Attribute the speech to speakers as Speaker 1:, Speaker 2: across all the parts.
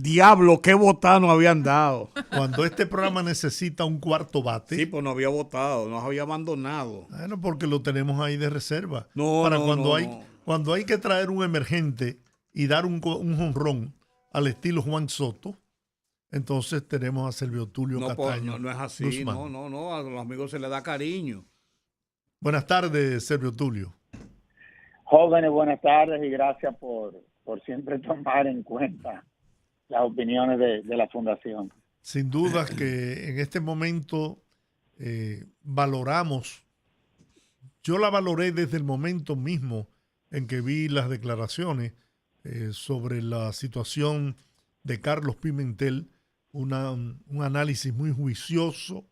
Speaker 1: Diablo, qué votado nos habían dado.
Speaker 2: Cuando este programa necesita un cuarto bate.
Speaker 1: Sí, pues no había votado, nos había abandonado.
Speaker 2: Bueno, porque lo tenemos ahí de reserva.
Speaker 1: No,
Speaker 2: para
Speaker 1: no,
Speaker 2: cuando
Speaker 1: no,
Speaker 2: hay
Speaker 1: no.
Speaker 2: cuando hay que traer un emergente y dar un jonrón al estilo Juan Soto, entonces tenemos a Servio Tulio
Speaker 1: No,
Speaker 2: Cataño
Speaker 1: no, no es así,
Speaker 2: Guzmán.
Speaker 1: no, a los amigos se les da cariño.
Speaker 2: Buenas tardes, Servio Tulio.
Speaker 3: Jóvenes, buenas tardes y gracias por siempre tomar en cuenta las opiniones de la Fundación.
Speaker 2: Sin duda que en este momento valoramos, yo la valoré desde el momento mismo en que vi las declaraciones sobre la situación de Carlos Pimentel, un análisis muy juicioso,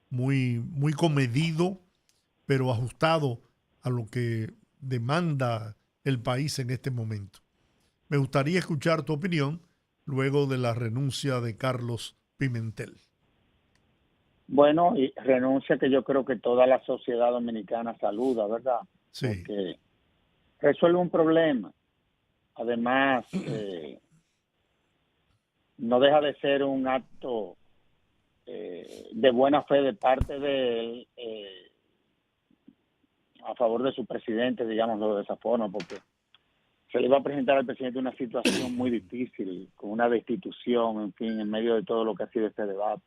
Speaker 2: muy comedido, pero ajustado a lo que demanda el país en este momento. Me gustaría escuchar tu opinión luego de la renuncia de Carlos Pimentel.
Speaker 3: Bueno, y renuncia que yo creo que toda la sociedad dominicana saluda, ¿verdad?
Speaker 2: Sí.
Speaker 3: Porque resuelve un problema. Además, no deja de ser un acto de buena fe de parte de él a favor de su presidente, digámoslo de esa forma, porque se le iba a presentar al presidente una situación muy difícil, con una destitución, en fin, en medio de todo lo que ha sido este debate.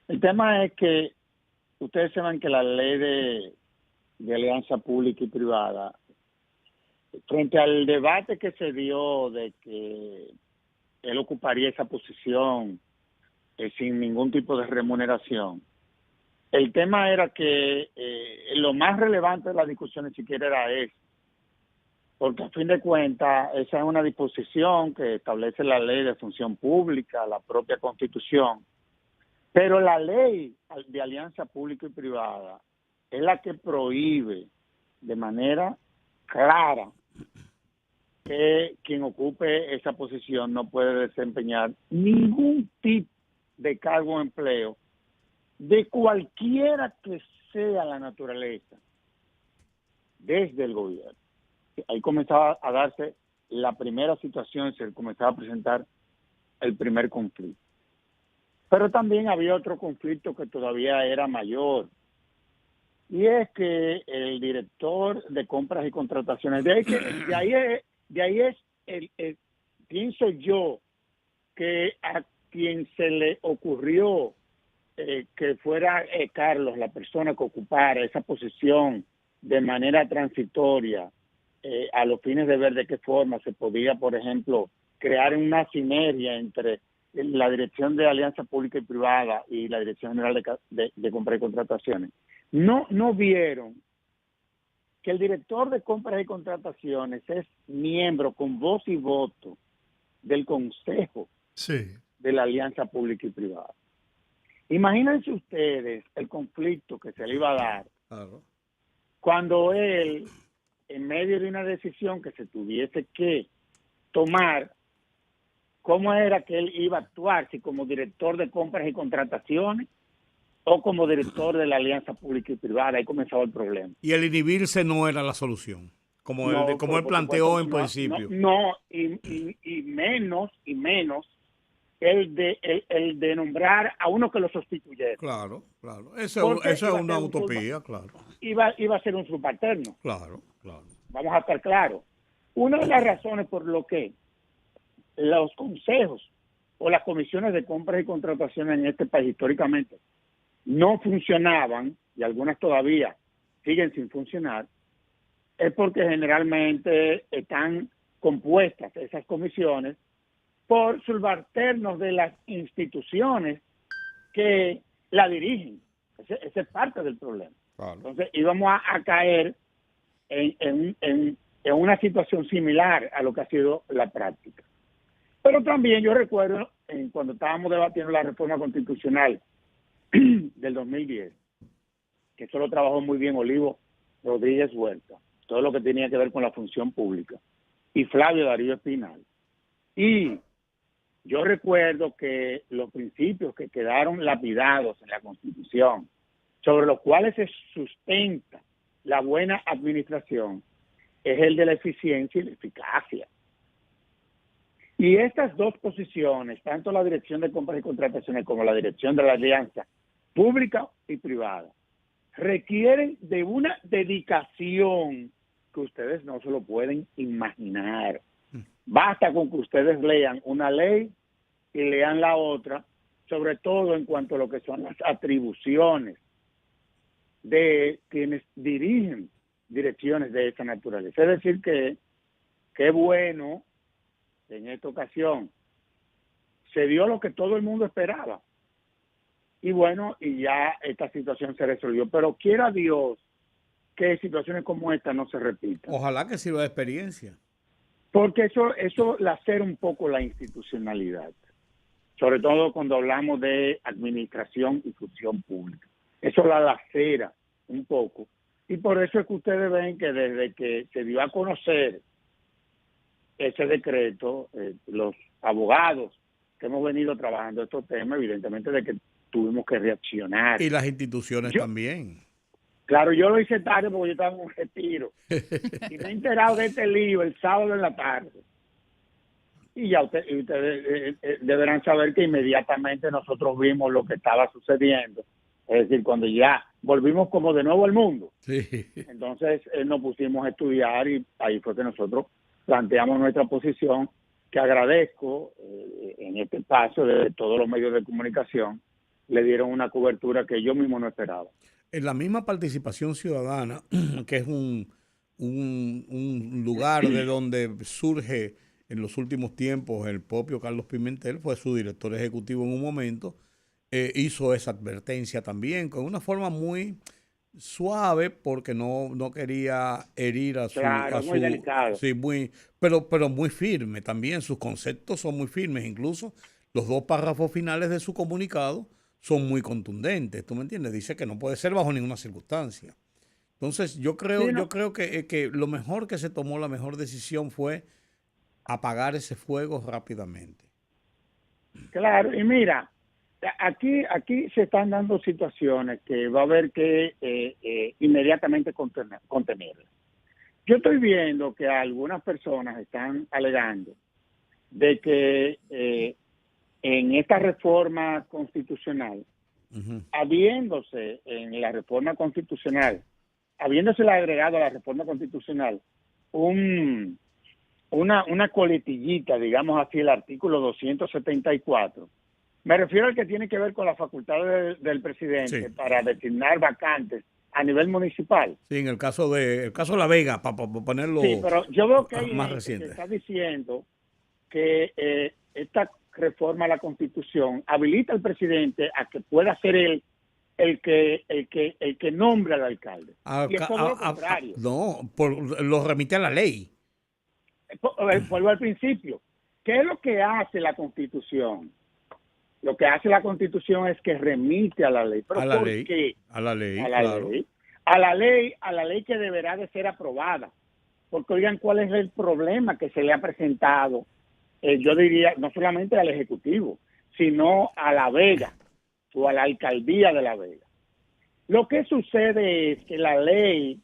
Speaker 3: El tema es que ustedes saben que la ley de alianza pública y privada, frente al debate que se dio de que él ocuparía esa posición sin ningún tipo de remuneración, el tema era que lo más relevante de la discusión ni siquiera era eso, porque a fin de cuentas esa es una disposición que establece la ley de función pública, la propia Constitución, pero la ley de alianza pública y privada es la que prohíbe de manera clara que quien ocupe esa posición no puede desempeñar ningún tipo de cargo o empleo de cualquiera que sea la naturaleza desde el gobierno. Ahí comenzaba a darse la primera situación, se comenzaba a presentar el primer conflicto. Pero también había otro conflicto que todavía era mayor, y es que el director de compras y contrataciones, de ahí es pienso yo que a quien se le ocurrió que fuera Carlos la persona que ocupara esa posición de manera transitoria, a los fines de ver de qué forma se podía, por ejemplo, crear una sinergia entre la Dirección de Alianza Pública y Privada y la Dirección General de Compras y Contrataciones. No vieron que el director de Compras y Contrataciones es miembro con voz y voto del Consejo de la Alianza Pública y Privada. Imagínense ustedes el conflicto que se le iba a dar cuando él, en medio de una decisión que se tuviese que tomar, cómo era que él iba a actuar, si como director de compras y contrataciones o como director de la Alianza Pública y Privada. Ahí comenzaba el problema.
Speaker 1: Y el inhibirse no era la solución, como él planteó en principio.
Speaker 3: Y menos el de nombrar a uno que lo sustituyera.
Speaker 1: Claro. Eso es una utopía, claro.
Speaker 3: Iba a ser un subalterno.
Speaker 1: Claro.
Speaker 3: Vamos a estar claros. Una de las razones por lo que los consejos o las comisiones de compras y contrataciones en este país históricamente no funcionaban, y algunas todavía siguen sin funcionar, es porque generalmente están compuestas esas comisiones por subalternos de las instituciones que la dirigen. Ese es parte del problema. Claro. Entonces íbamos a caer en una situación similar a lo que ha sido la práctica. Pero también yo recuerdo cuando estábamos debatiendo la reforma constitucional del 2010, que eso lo trabajó muy bien Olivo Rodríguez Huerta, todo lo que tenía que ver con la función pública, y Flavio Darío Espinal. Y yo recuerdo que los principios que quedaron lapidados en la Constitución, sobre los cuales se sustenta la buena administración, es el de la eficiencia y la eficacia. Y estas dos posiciones, tanto la Dirección de Compras y Contrataciones como la Dirección de la Alianza Pública y Privada, requieren de una dedicación que ustedes no se lo pueden imaginar. Basta con que ustedes lean una ley y lean la otra, sobre todo en cuanto a lo que son las atribuciones de quienes dirigen direcciones de esa naturaleza. Es decir, que qué bueno, en esta ocasión se dio lo que todo el mundo esperaba. Y bueno, y ya esta situación se resolvió. Pero quiera Dios que situaciones como esta no se repitan.
Speaker 1: Ojalá que sirva de experiencia.
Speaker 3: Porque eso lacera un poco la institucionalidad. Sobre todo cuando hablamos de administración y función pública. Eso la lacera un poco. Y por eso es que ustedes ven que desde que se dio a conocer ese decreto, los abogados que hemos venido trabajando estos temas, evidentemente de que tuvimos que reaccionar.
Speaker 1: Y las instituciones también.
Speaker 3: Claro, yo lo hice tarde porque yo estaba en un retiro. Y me he enterado de este lío el sábado en la tarde. Y ya ustedes deberán saber que inmediatamente nosotros vimos lo que estaba sucediendo. Es decir, cuando ya volvimos como de nuevo al mundo.
Speaker 1: Sí.
Speaker 3: Entonces nos pusimos a estudiar y ahí fue que nosotros planteamos nuestra posición, que agradezco en este paso de todos los medios de comunicación, le dieron una cobertura que yo mismo no esperaba.
Speaker 1: En la misma participación ciudadana, que es un lugar de donde surge en los últimos tiempos el propio Carlos Pimentel, fue su director ejecutivo en un momento, hizo esa advertencia también, con una forma muy suave, porque no quería herir a su...
Speaker 3: Claro, muy delicado.
Speaker 1: Sí, pero muy firme también, sus conceptos son muy firmes, incluso los dos párrafos finales de su comunicado son muy contundentes, ¿tú me entiendes? Dice que no puede ser bajo ninguna circunstancia. Entonces, yo creo que lo mejor que se tomó, la mejor decisión fue apagar ese fuego rápidamente.
Speaker 3: Claro, y mira, aquí se están dando situaciones que va a haber que inmediatamente contenerlas. Yo estoy viendo que algunas personas están alegando de que en esta reforma constitucional, habiéndose en la reforma constitucional, habiéndosele agregado a la reforma constitucional una coletillita, digamos así, el artículo 274, me refiero al que tiene que ver con la facultad del presidente para designar vacantes a nivel municipal.
Speaker 1: Sí, en el caso de La Vega, para ponerlo
Speaker 3: sí, pero yo veo que hay
Speaker 1: más
Speaker 3: gente
Speaker 1: reciente
Speaker 3: que está diciendo que esta reforma a la Constitución habilita al presidente a que pueda ser él el que nombre al alcalde. Y es todo lo contrario.
Speaker 1: No, lo remite a la ley.
Speaker 3: Vuelvo al principio. ¿Qué es lo que hace la Constitución? Lo que hace la Constitución es que remite a la ley. ¿Pero por qué?
Speaker 1: A la ley,
Speaker 3: claro. A la ley que deberá de ser aprobada. Porque oigan, ¿cuál es el problema que se le ha presentado? Yo diría, no solamente al Ejecutivo, sino a La Vega o a la Alcaldía de La Vega. Lo que sucede es que la ley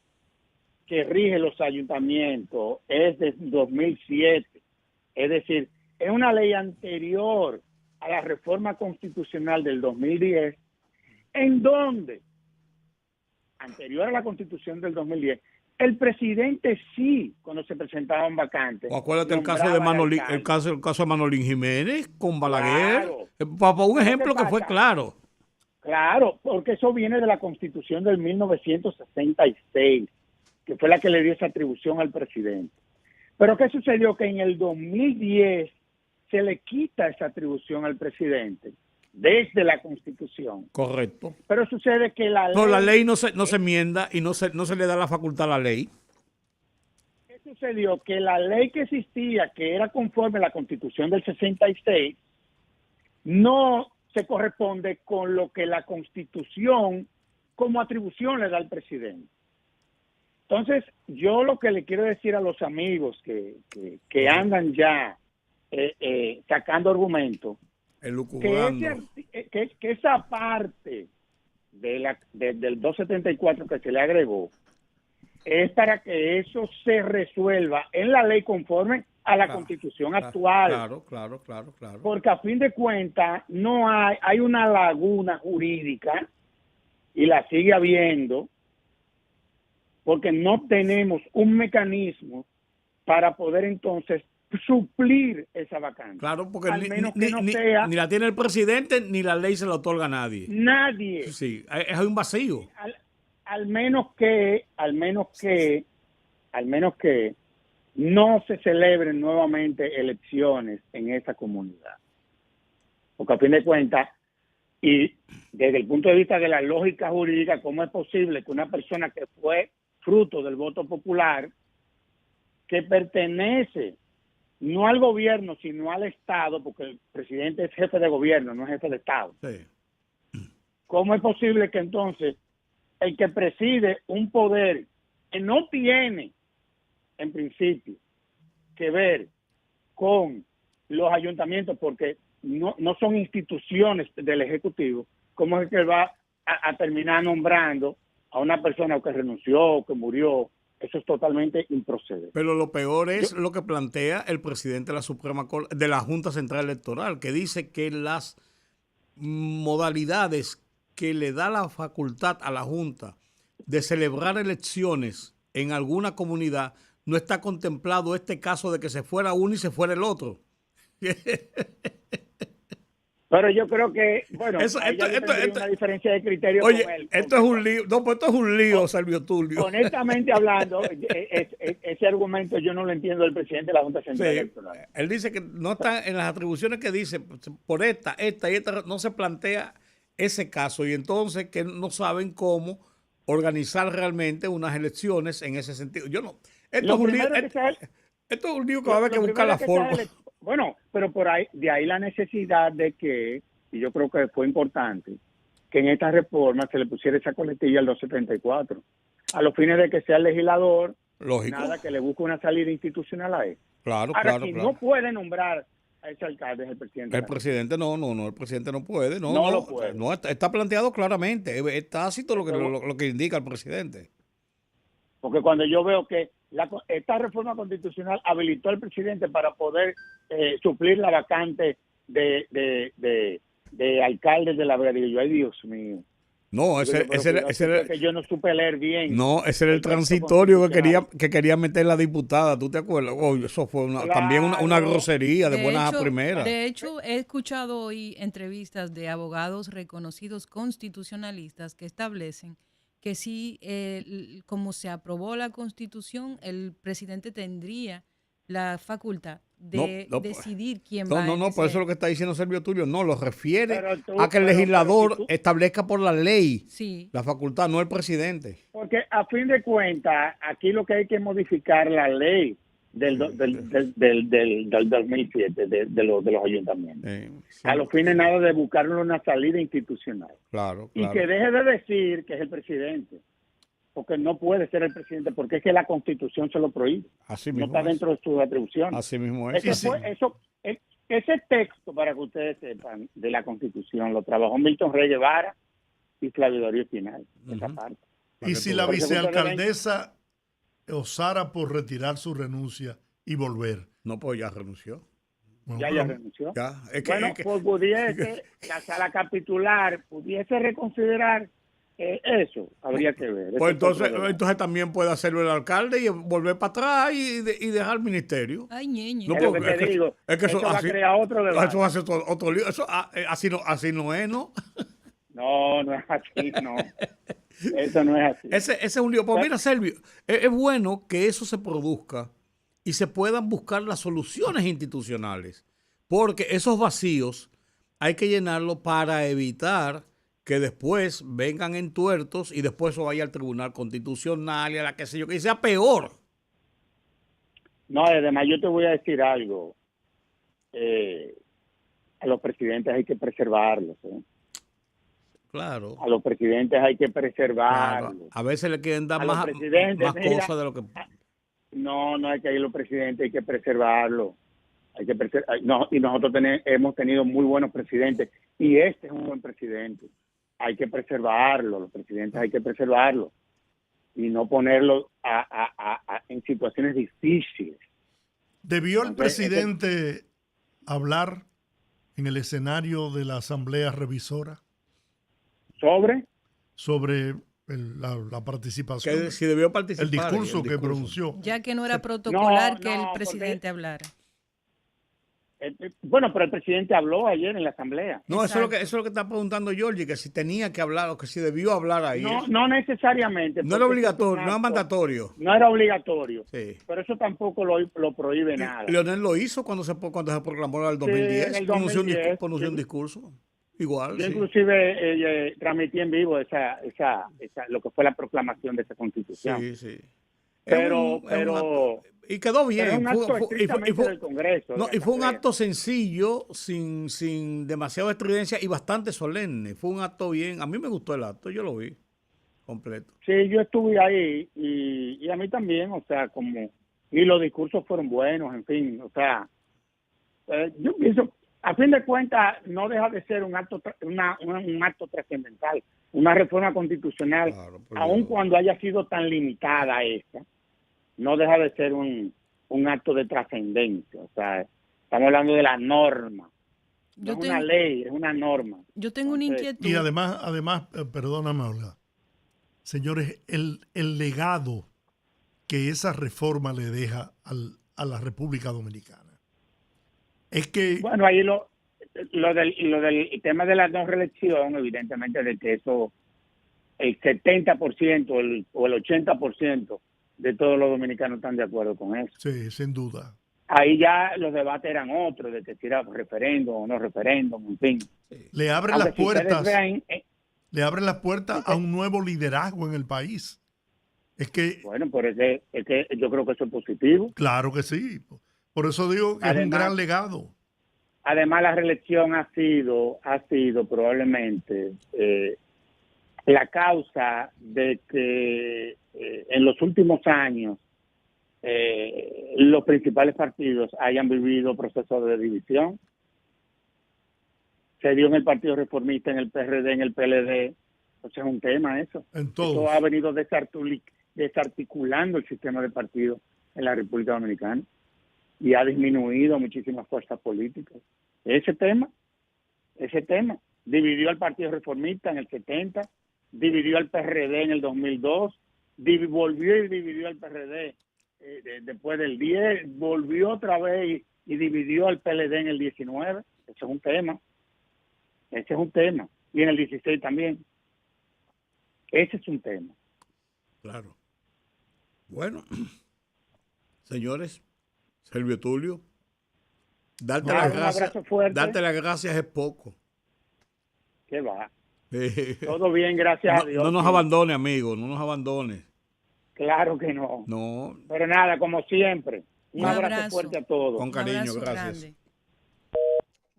Speaker 3: que rige los ayuntamientos es de 2007, es decir, es una ley anterior a la reforma constitucional del 2010, en donde, anterior a la Constitución del 2010, el presidente sí, cuando se presentaban vacantes.
Speaker 1: O acuérdate el caso de Manolín Jiménez con Balaguer,
Speaker 3: claro.
Speaker 1: Para un ejemplo que fue claro.
Speaker 3: Claro, porque eso viene de la Constitución del 1966, que fue la que le dio esa atribución al presidente. Pero ¿qué sucedió? Que en el 2010 se le quita esa atribución al presidente desde la Constitución.
Speaker 1: Correcto.
Speaker 3: Pero sucede que la ley...
Speaker 1: No, la ley no se enmienda y no se le da la facultad a la ley.
Speaker 3: ¿Qué sucedió? Que la ley que existía, que era conforme a la Constitución del 66, no se corresponde con lo que la Constitución como atribución le da al presidente. Entonces, yo lo que le quiero decir a los amigos que andan ya sacando argumentos, que esa parte del 274 que se le agregó es para que eso se resuelva en la ley conforme a la Constitución actual.
Speaker 1: Claro.
Speaker 3: Porque a fin de cuentas no hay una laguna jurídica y la sigue habiendo porque no tenemos un mecanismo para poder entonces suplir esa vacante.
Speaker 1: Claro, porque
Speaker 3: al menos que no sea
Speaker 1: ni la tiene el presidente ni la ley se la otorga a nadie.
Speaker 3: Nadie.
Speaker 1: Sí, hay un vacío.
Speaker 3: Al menos que no se celebren nuevamente elecciones en esa comunidad. Porque a fin de cuentas, y desde el punto de vista de la lógica jurídica, ¿cómo es posible que una persona que fue fruto del voto popular, que pertenece no al gobierno, sino al Estado, porque el presidente es jefe de gobierno, no es jefe de Estado?
Speaker 1: Sí.
Speaker 3: ¿Cómo es posible que entonces el que preside un poder que no tiene, en principio, que ver con los ayuntamientos, porque no son instituciones del Ejecutivo, cómo es que va a terminar nombrando a una persona que renunció, que murió? Eso es totalmente improcedente.
Speaker 1: Pero lo peor es lo que plantea el presidente de la Suprema Corte, de la Junta Central Electoral, que dice que las modalidades que le da la facultad a la Junta de celebrar elecciones en alguna comunidad, no está contemplado este caso de que se fuera uno y se fuera el otro.
Speaker 3: Pero yo creo que, bueno,
Speaker 1: esto,
Speaker 3: una diferencia de criterio.
Speaker 1: Oye,
Speaker 3: con él.
Speaker 1: Esto es un lío. No, pues esto es un lío, Servio Tulio.
Speaker 3: Honestamente hablando, ese argumento yo no lo entiendo del presidente de la Junta Central Electoral.
Speaker 1: Él dice que no está en las atribuciones que dice, por esta y esta, no se plantea ese caso, y entonces que no saben cómo organizar realmente unas elecciones en ese sentido. Yo no. Esto es un lío que va a haber que buscar la forma.
Speaker 3: Bueno, pero de ahí la necesidad de que, y yo creo que fue importante, que en esta reforma se le pusiera esa coletilla al 274, a los fines de que sea el legislador,
Speaker 1: lógico,
Speaker 3: nada, que le busque una salida institucional a él.
Speaker 1: Claro.
Speaker 3: No puede nombrar a ese alcalde, es el presidente.
Speaker 1: El presidente no, el presidente no puede.
Speaker 3: No lo puede.
Speaker 1: No, está planteado claramente, es tácito lo que indica el presidente.
Speaker 3: Porque cuando yo veo que esta reforma constitucional habilitó al presidente para poder suplir la vacante de alcaldes de la Vega, digo yo, ay Dios mío.
Speaker 1: No, ese
Speaker 3: que yo no supe leer bien.
Speaker 1: No, ese era el transitorio que quería meter la diputada, ¿tú te acuerdas? Oh, eso fue también una grosería de buenas a primeras.
Speaker 4: De hecho, he escuchado hoy entrevistas de abogados reconocidos constitucionalistas que establecen que si, como se aprobó la Constitución, el presidente tendría la facultad de decidir quién va a
Speaker 1: No, por eso es lo que está diciendo Servio Tulio. No, lo refiere a que el legislador establezca por la ley la facultad, no el presidente.
Speaker 3: Porque a fin de cuentas, aquí lo que hay que modificar la ley del 2007 de los ayuntamientos. A los fines nada de buscarle una salida institucional.
Speaker 1: Claro.
Speaker 3: Y que deje de decir que es el presidente. Porque no puede ser el presidente, porque es que la Constitución se lo prohíbe.
Speaker 1: Así mismo
Speaker 3: no está dentro de sus atribuciones.
Speaker 1: Así mismo es.
Speaker 3: Ese texto, para que ustedes sepan, de la Constitución, lo trabajó Milton Rey Guevara y Flavio Darío Espinal, esa parte.
Speaker 2: Y si la vicealcaldesa osara por retirar su renuncia y volver.
Speaker 1: No, pues ya renunció.
Speaker 3: Ya renunció.
Speaker 1: Ya.
Speaker 3: Pues pudiese, la sala capitular pudiese reconsiderar eso, habría que ver.
Speaker 1: Pues entonces también puede hacerlo el alcalde y volver para atrás y dejar el ministerio.
Speaker 4: Ay, ñeñe.
Speaker 1: No,
Speaker 3: es lo que te digo. Eso va a crear otro debate.
Speaker 1: Eso va a ser otro lío. Eso, así no es, ¿no?
Speaker 3: No es así, no. Eso no es así.
Speaker 1: Ese es un lío. Pues mira, Servio, es bueno que eso se produzca y se puedan buscar las soluciones institucionales, porque esos vacíos hay que llenarlos para evitar que después vengan entuertos y después eso vaya al Tribunal Constitucional y a la que sé yo, que sea peor.
Speaker 3: No, además yo te voy a decir algo. A los presidentes hay que preservarlos,
Speaker 1: Claro.
Speaker 3: A los presidentes hay que preservarlos.
Speaker 1: Claro. A veces le quieren dar más cosas de lo que...
Speaker 3: No es que los presidentes hay que preservarlos. Y nosotros hemos tenido muy buenos presidentes y este es un buen presidente. Hay que preservarlo, los presidentes hay que preservarlo. y no ponerlo en situaciones difíciles.
Speaker 2: ¿Debió el
Speaker 3: Entonces,
Speaker 2: presidente hablar en el escenario de la Asamblea Revisora sobre la participación,
Speaker 1: Que si debió
Speaker 2: el
Speaker 1: participar.
Speaker 2: discurso que pronunció?
Speaker 4: Ya que no era protocolar que el
Speaker 3: porque
Speaker 4: presidente hablara.
Speaker 3: Bueno, pero el presidente habló ayer en la Asamblea.
Speaker 1: No,
Speaker 4: Exacto.
Speaker 1: eso es lo que está preguntando Georgie, que si tenía que hablar o que si debió hablar ahí.
Speaker 3: No necesariamente.
Speaker 1: No era
Speaker 3: porque eso es un
Speaker 1: obligatorio, no era
Speaker 3: acto-
Speaker 1: mandatorio.
Speaker 3: No era obligatorio.
Speaker 1: Sí.
Speaker 3: Pero eso tampoco lo prohíbe nada.
Speaker 1: Leonel lo hizo cuando se proclamó el 2010.
Speaker 3: en el
Speaker 1: Pronunció
Speaker 3: 2010,
Speaker 1: pronunció un discurso. Igual,
Speaker 3: Yo
Speaker 1: sí.
Speaker 3: inclusive transmití en vivo lo que fue la proclamación de esa constitución.
Speaker 1: Sí, sí.
Speaker 3: Pero
Speaker 1: y quedó bien.
Speaker 3: pero es un acto
Speaker 1: y
Speaker 3: estrictamente del Congreso.
Speaker 1: no,
Speaker 3: de la
Speaker 1: y fue un
Speaker 3: Asamblea.
Speaker 1: acto sencillo, sin demasiada estridencia y bastante solemne. Fue un acto bien. A mí me gustó el acto, yo lo vi completo.
Speaker 3: Sí, yo estuve ahí y a mí también, o sea, y los discursos fueron buenos, en fin, o sea, yo pienso, a fin de cuentas, no deja de ser un acto un acto trascendental, una reforma constitucional,
Speaker 1: Claro, pero
Speaker 3: aun cuando haya sido tan limitada esta, no deja de ser un acto de trascendencia, o sea, estamos hablando de la norma, no es una ley, es una norma.
Speaker 4: Yo tengo una inquietud.
Speaker 2: Y además, perdóname, Olga, señores, el legado que esa reforma le deja a la República Dominicana es que...
Speaker 3: Bueno, ahí lo del tema de la no reelección, evidentemente de que eso, el 70% o el 80% de todos los dominicanos están de acuerdo con eso.
Speaker 2: Sí, sin duda.
Speaker 3: Ahí ya los debates eran otros, de que si era referéndum o no referéndum, en fin.
Speaker 2: Le abren
Speaker 3: Aunque
Speaker 2: las
Speaker 3: si ustedes
Speaker 2: puertas,
Speaker 3: vean,
Speaker 2: le abren las puertas a un nuevo liderazgo en el país. Es que,
Speaker 3: bueno, pero es que yo creo que eso es positivo.
Speaker 2: claro que sí. Por eso digo que es un gran legado.
Speaker 3: Además, la reelección ha sido probablemente la causa de que en los últimos años los principales partidos hayan vivido procesos de división. Se dio en el Partido Reformista, en el PRD, en el PLD. Entonces es un tema eso. Eso ha venido desarticulando el sistema de partidos en la República Dominicana y ha disminuido muchísimas fuerzas políticas. Ese tema dividió al Partido Reformista en el 70, dividió al PRD en el 2002, volvió y dividió al PRD después del 10, volvió otra vez y dividió al PLD en el 19. Ese es un tema. Y en el 16 también. Ese es un tema.
Speaker 1: Claro. Bueno, señores, Servio Tulio, darte las gracias es poco.
Speaker 3: ¿Qué va? Todo bien, gracias a Dios.
Speaker 1: No nos abandone, amigo, no nos abandone.
Speaker 3: Claro que no.
Speaker 1: No.
Speaker 3: Pero nada, como siempre, un abrazo fuerte a todos.
Speaker 1: Con cariño, gracias.
Speaker 4: Grande.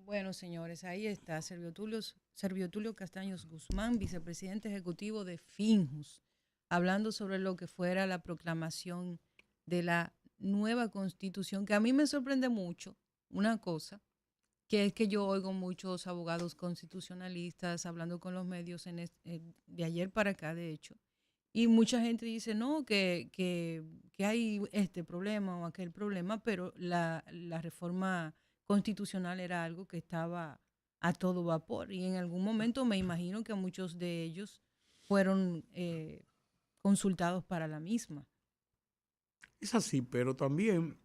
Speaker 4: Bueno, señores, ahí está Servio Tulio Castaños Guzmán, vicepresidente ejecutivo de Finjus, hablando sobre lo que fuera la proclamación de la nueva constitución, que a mí me sorprende mucho una cosa, que es que yo oigo muchos abogados constitucionalistas hablando con los medios de ayer para acá, de hecho, y mucha gente dice, no, que hay este problema o aquel problema, pero la reforma constitucional era algo que estaba a todo vapor y en algún momento me imagino que muchos de ellos fueron consultados para la misma.
Speaker 1: Es así, pero también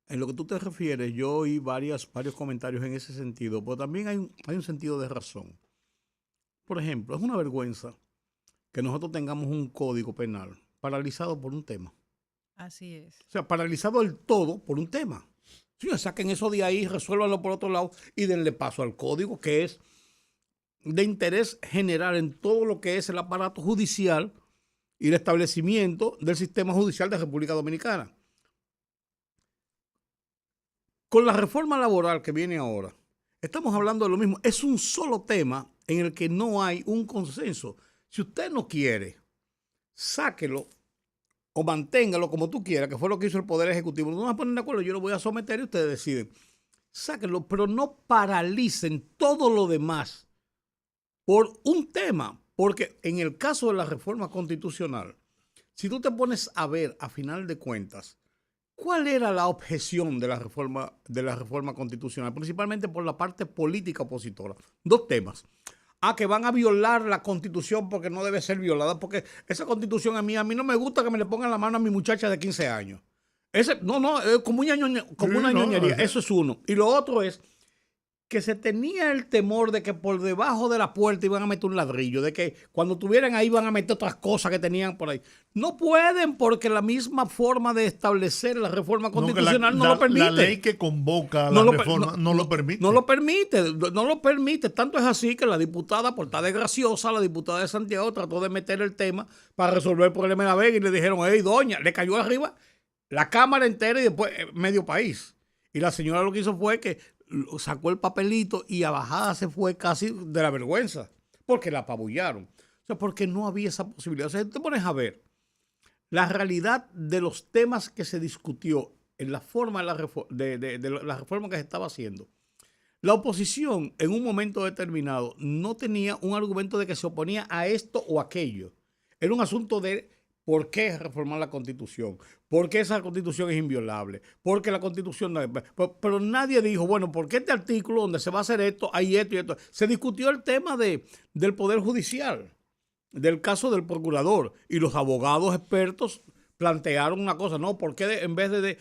Speaker 1: en lo que tú te refieres, yo oí varios comentarios en ese sentido, pero también hay un sentido de razón. Por ejemplo, es una vergüenza que nosotros tengamos un código penal paralizado por un tema.
Speaker 4: Así es.
Speaker 1: O sea, paralizado del todo por un tema. Sí, saquen eso de ahí, resuélvanlo por otro lado y denle paso al código, que es de interés general en todo lo que es el aparato judicial y el establecimiento del sistema judicial de República Dominicana. Con la reforma laboral que viene ahora, estamos hablando de lo mismo. Es un solo tema en el que no hay un consenso. Si usted no quiere, sáquelo o manténgalo como tú quieras, que fue lo que hizo el Poder Ejecutivo. No van a poner de acuerdo, yo lo voy a someter y ustedes deciden. Sáquenlo, pero no paralicen todo lo demás por un tema. Porque en el caso de la reforma constitucional, si tú te pones a ver, a final de cuentas, ¿cuál era la objeción de la reforma constitucional? Principalmente por la parte política opositora. Dos temas. Que van a violar la Constitución porque no debe ser violada, porque esa Constitución a mí no me gusta que me le pongan la mano a mi muchacha de 15 años. Es como una ñoñería. Eso es uno. Y lo otro es que se tenía el temor de que por debajo de la puerta iban a meter un ladrillo, de que cuando estuvieran ahí iban a meter otras cosas que tenían por ahí. No pueden, porque la misma forma de establecer la reforma constitucional no lo permite.
Speaker 2: La ley que convoca a la reforma no lo permite.
Speaker 1: No lo permite. Tanto es así que la diputada, por estar de graciosa, la diputada de Santiago trató de meter el tema para resolver el problema de La Vega y le dijeron, hey, doña, le cayó arriba la Cámara entera y después medio país. Y la señora lo que hizo fue que sacó el papelito y a bajada se fue casi de la vergüenza, porque la apabullaron. O sea, porque no había esa posibilidad. O sea, te pones a ver la realidad de los temas que se discutió en la forma de la reforma que se estaba haciendo. La oposición, en un momento determinado, no tenía un argumento de que se oponía a esto o aquello. Era un asunto de ¿por qué reformar la Constitución? ¿Por qué esa Constitución es inviolable? Porque la Constitución no es... Pero nadie dijo, bueno, ¿por qué este artículo donde se va a hacer esto, hay esto y esto? Se discutió el tema del Poder Judicial, del caso del procurador, y los abogados expertos plantearon una cosa, ¿no? ¿Por qué en vez de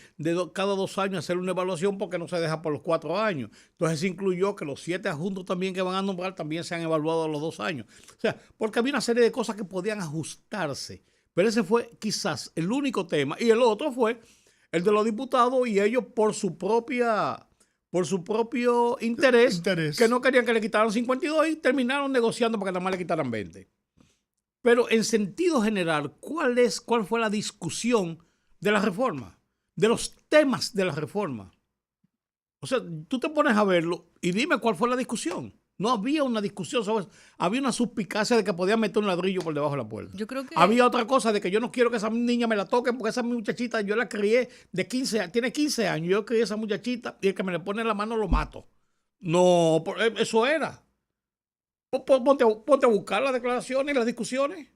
Speaker 1: cada 2 años hacer una evaluación, por qué no se deja por los 4 años? Entonces se incluyó que los 7 adjuntos también que van a nombrar también sean evaluados a los 2 años. O sea, porque había una serie de cosas que podían ajustarse. Pero ese fue quizás el único tema. Y el otro fue el de los diputados y ellos por su propio interés, que no querían que le quitaran 52 y terminaron negociando para que nada más le quitaran 20. Pero en sentido general, ¿cuál fue la discusión de la reforma? De los temas de la reforma. O sea, tú te pones a verlo y dime cuál fue la discusión. No había una discusión sobre eso. Había una suspicacia de que podían meter un ladrillo por debajo de la puerta.
Speaker 4: Yo creo que...
Speaker 1: Había otra cosa de que yo no quiero que esa niña me la toque porque esa muchachita yo la crié tiene 15 años. Yo crié a esa muchachita y el que me le pone la mano lo mato. No, eso era. Ponte a buscar las declaraciones y las discusiones.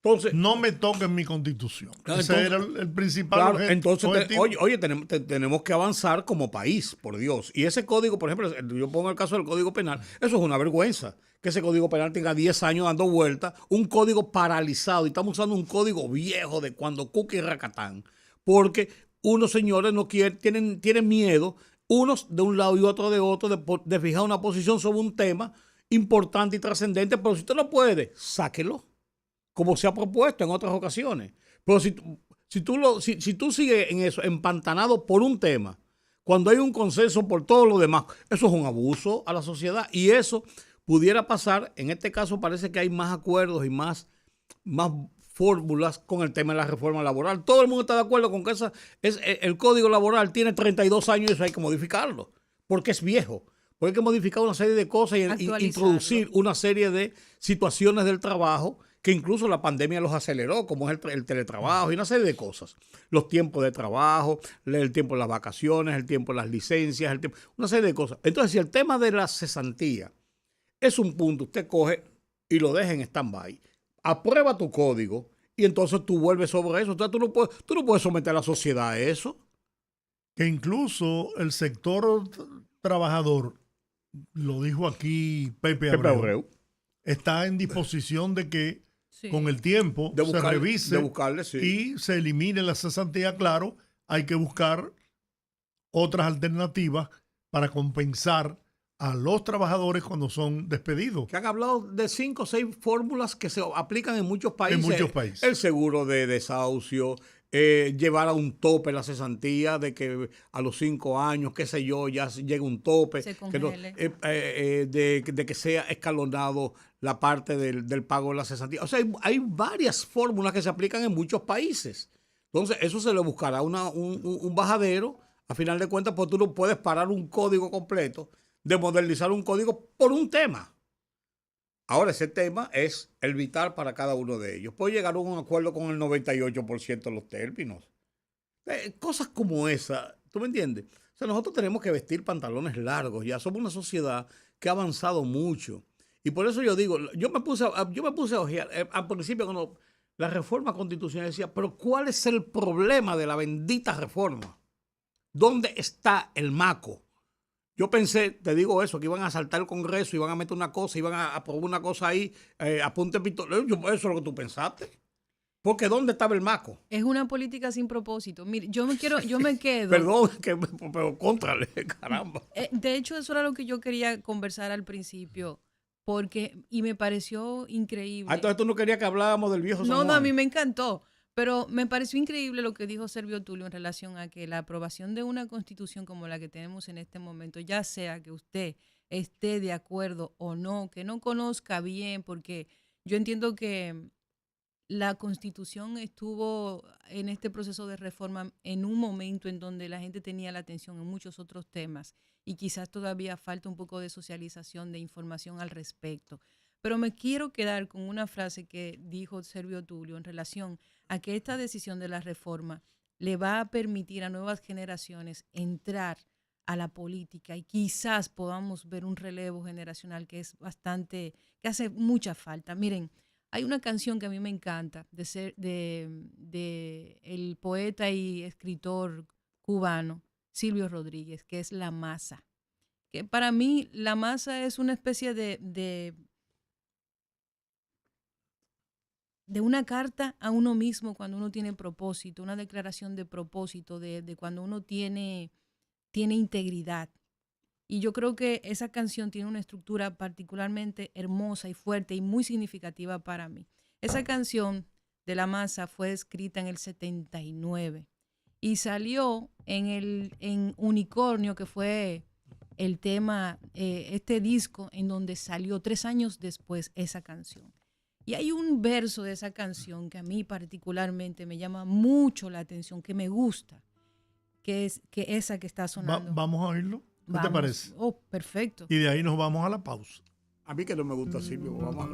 Speaker 1: Entonces,
Speaker 2: no me toquen mi Constitución. Ese era el principal
Speaker 1: objetivo. Entonces, tenemos que avanzar como país, por Dios. Y ese código, por ejemplo, yo pongo el caso del Código Penal, eso es una vergüenza, que ese Código Penal tenga 10 años dando vueltas, un código paralizado, y estamos usando un código viejo de cuando Cuca y Racatán, porque unos señores tienen miedo, unos de un lado y otro de otro, de fijar una posición sobre un tema importante y trascendente, pero si usted no puede, sáquelo, como se ha propuesto en otras ocasiones. Pero si tú sigues en eso, empantanado por un tema, cuando hay un consenso por todo lo demás, eso es un abuso a la sociedad. Y eso pudiera pasar, en este caso parece que hay más acuerdos y más fórmulas con el tema de la reforma laboral. Todo el mundo está de acuerdo con que el Código Laboral tiene 32 años y eso hay que modificarlo, porque es viejo. Porque hay que modificar una serie de cosas y introducir una serie de situaciones del trabajo que incluso la pandemia los aceleró, como es el teletrabajo y una serie de cosas. Los tiempos de trabajo, el tiempo de las vacaciones, el tiempo de las licencias, una serie de cosas. Entonces, si el tema de la cesantía es un punto, usted coge y lo deja en stand-by, aprueba tu código y entonces tú vuelves sobre eso. Entonces, tú no puedes someter a la sociedad a eso.
Speaker 2: Que incluso el sector trabajador, lo dijo aquí Pepe Abreu, está en disposición de que con el tiempo se revise y se elimine la cesantía. Claro, hay que buscar otras alternativas para compensar a los trabajadores cuando son despedidos.
Speaker 1: Que han hablado de 5 o 6 fórmulas que se aplican en muchos países.
Speaker 2: En muchos países.
Speaker 1: El seguro de desahucio, llevar a un tope la cesantía, de que a los 5 años, qué sé yo, ya llega un tope, de que sea escalonado la parte del pago de la cesantía. O sea, hay varias fórmulas que se aplican en muchos países. Entonces, eso se le buscará un bajadero. A final de cuentas, pues tú no puedes parar un código completo de modernizar un código por un tema. Ahora, ese tema es el vital para cada uno de ellos. Puede llegar a un acuerdo con el 98% de los términos. Cosas como esa, ¿tú me entiendes? O sea, nosotros tenemos que vestir pantalones largos. Ya somos una sociedad que ha avanzado mucho. Y por eso yo digo, yo me puse a ojear. Al principio, cuando la reforma constitucional, decía, pero ¿cuál es el problema de la bendita reforma? ¿Dónde está el maco? Yo pensé, te digo eso, que iban a asaltar el Congreso, iban a meter una cosa, iban a aprobar una cosa ahí, a punta de pistola. Eso es lo que tú pensaste. Porque ¿dónde estaba el maco?
Speaker 4: Es una política sin propósito. Mire, yo me quedo.
Speaker 1: Perdón, pero contrale, caramba.
Speaker 4: De hecho, eso era lo que yo quería conversar al principio, y me pareció increíble.
Speaker 1: Entonces tú no querías que habláramos del viejo San Juan.
Speaker 4: No, a mí me encantó. Pero me pareció increíble lo que dijo Servio Tulio en relación a que la aprobación de una constitución como la que tenemos en este momento, ya sea que usted esté de acuerdo o no, que no conozca bien, porque yo entiendo que la constitución estuvo en este proceso de reforma en un momento en donde la gente tenía la atención en muchos otros temas y quizás todavía falta un poco de socialización, de información al respecto. Pero me quiero quedar con una frase que dijo Servio Tulio en relación a que esta decisión de la reforma le va a permitir a nuevas generaciones entrar a la política y quizás podamos ver un relevo generacional que hace mucha falta. Miren, hay una canción que a mí me encanta de el poeta y escritor cubano Silvio Rodríguez, que es La Masa. Que para mí la masa es una especie de una carta a uno mismo cuando uno tiene propósito, una declaración de propósito, de cuando uno tiene integridad. Y yo creo que esa canción tiene una estructura particularmente hermosa y fuerte y muy significativa para mí. Esa canción de La Masa fue escrita en el 79 y salió en Unicornio, que fue el tema, este disco en donde salió 3 años después esa canción. Y hay un verso de esa canción que a mí particularmente me llama mucho la atención, que me gusta, que es esa que está sonando.
Speaker 2: Vamos a oírlo. ¿Qué te parece?
Speaker 4: Oh, perfecto.
Speaker 2: Y de ahí nos vamos a la pausa.
Speaker 1: A mí que no me gusta Silvio, vamos a